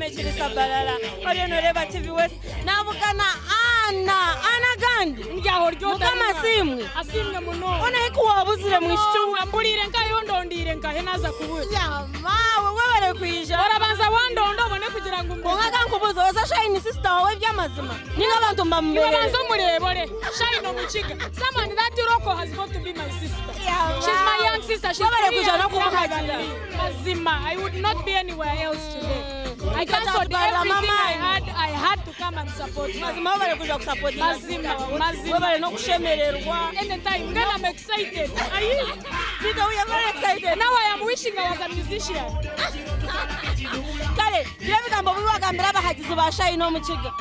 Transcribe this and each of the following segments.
mechiri Sabalala. Ori no reba TV West. Navukana Ana Gandhi. Njyaho ryo kama simwe. Asimwe muno. Ona ikuwabuzire mu ishunga. Ambulire nkayo ndondire nkahe naza kubura. Ya mawe webare kwija. Orabanza wandondo bone kugira ngo umbe. Onga kankubuza oza shine sister wawe byamazima. Ninga abantu mbambere. Orabanza murebore. Shine omukiga. Someone that Rocco has got to be my sister. She's my young sister. She's webare kuja no kumuhagira. Mazima. I would not be anywhere else today. I cancelled everything I had to come and support. Mazima webare kuja kusupport. Mazima. Webare no kushemererwa. Anytime when I'm excited. Because we are very excited. Now I am wishing I was a musician. Kale, biramugamba biwagambira bahagize bashayi no mukiga.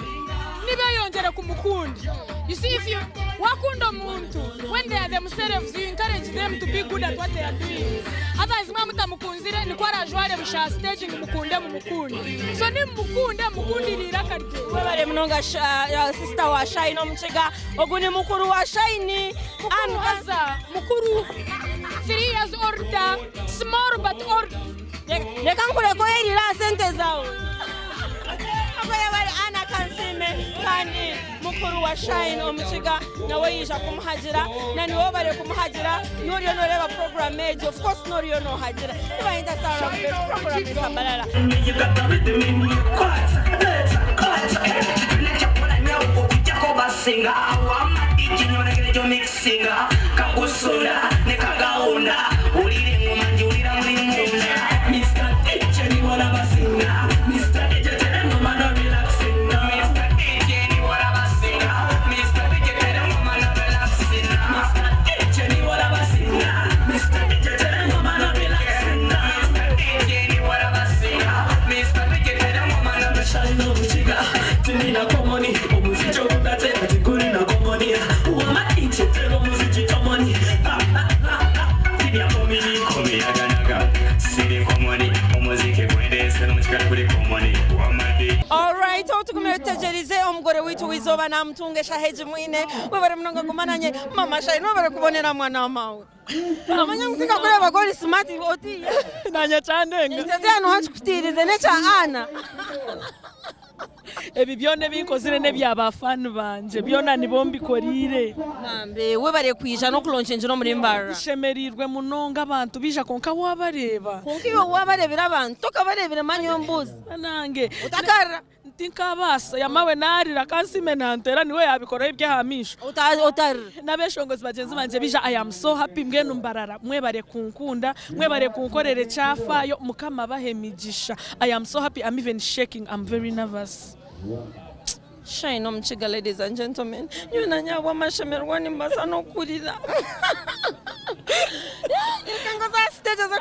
Nibe yongere kumukunda. You see, if you wakunda umuntu, when they are themselves, you encourage them to be good at what they are doing. Otherwise, mutamukunzire ni kwara jware bisha staging mukunde mumukunde. So ni mukundirira karye. Webare mnonga sister wa shayi no mukiga, oguni mukuru wa shayi ni Aza mukuru 3 years older, small but old. Leka nkureko erira sente zawe. Abayabari ana kansime kandi mukuru wa Shine omukiga nawe yija kumuhagira nani wobare kumuhagira noriyo noreba program age of course noriyo no hagira iba inda sara program Sabalala singa awama ikinyonegere jo mixinga kagusura ne kagaunda ulire ngomanje ulira muri munda Mr. DJ ni wala basinga Mr. DJ tena ngoma na relaxing Mr. DJ ni wala basinga Mr. DJ tena ngoma na relaxing Mr. DJ ni wala basinga Mr. DJ tena ngoma na relaxing Mr. DJ ni wala basinga Mr. DJ tena ngoma na relaxing no buchiga tinina komoni omuzicho kudate atiguri na komoni uwa ichi tero muziki komoni tibya komini komi yaganaga siri komoni omuziki kwendese no muziki kuri komoni wamadi. All right, tukumete omugore witu wizoba na mtungesha heji mwine webare mnonga kumananye mama Shine webare kubonera mwana mawe amanya mtika kule bagori smart oti Nanya chandenga nzete ano hachukutirize necha ana ebi byone binkozire ne byabafana banje byona nibombi korire mambe webare kwija no kuloncenje no muri mbara shemerirwe munonga abantu bija konka wabareba konkiyo wabarebera abantu tokabarebera manyo mbuzi nange utakara tinkabasa yamawe narira kansime nantera niwe yabikora ibye hamisho utar nabeshongozi bagenzi banje bija I am so happy mwenu mbarara mwebare kunkunda mwebare kunkorere cyafayo mukama bahemigisha I am so happy I'm even shaking I'm very nervous. Shine omukiga, ladies and gentlemen, nyuna nyawa mashemerwa nimbasa no kurira ikangoza stage za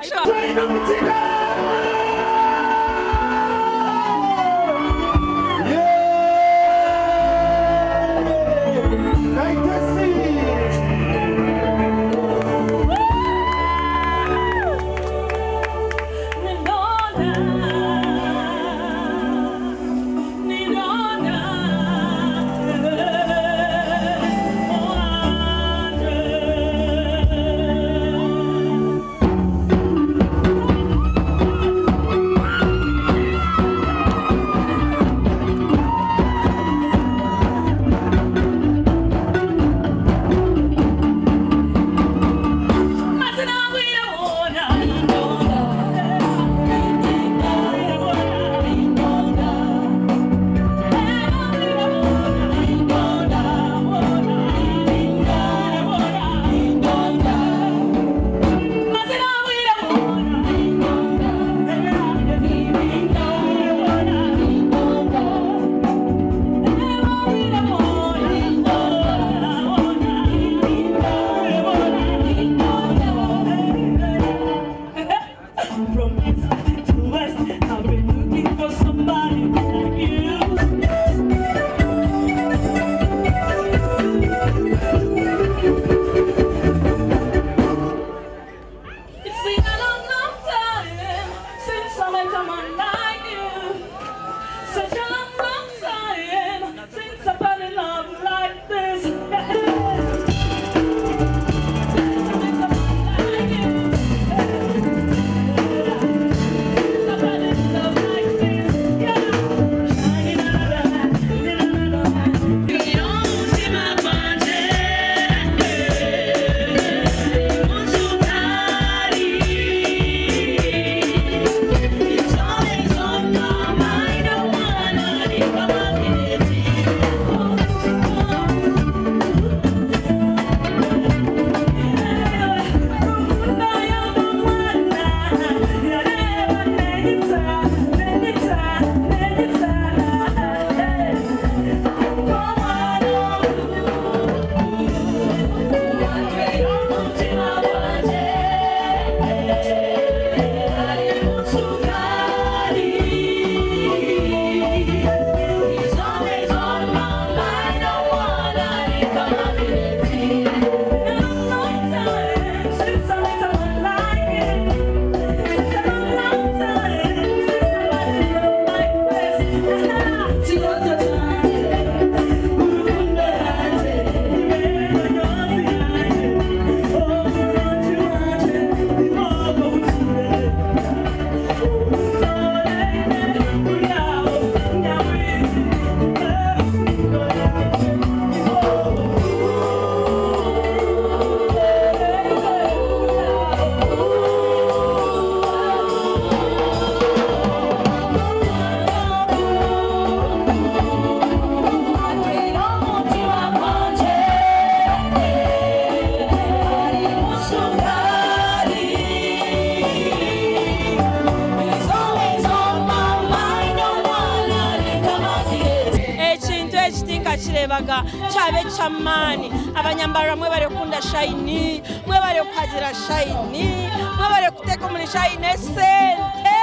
bakirebaga cyabe cyamani abanyambara mwe bare kunda shine mwe bare kwagira shine mwe bare kuteka muri shine sente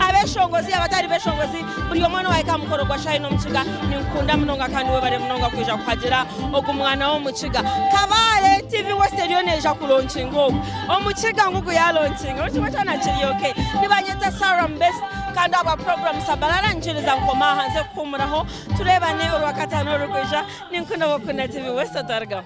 abeshongozi abatari beshongozi buri mwana waika mukoro gwa shine omukiga ninkunda munonga kandi we bare munonga kwija kwagira ogumwana wo mukiga kabale TV Western neja kulaunchingo omukiga ngugu ya launching okiba cyana kiri okay nibanyeta Saram Best kandi aba program Sabalala njiriza nkoma hanze kumuraho turebane urwakatano rukwija ninkunda bokuna TV Western targa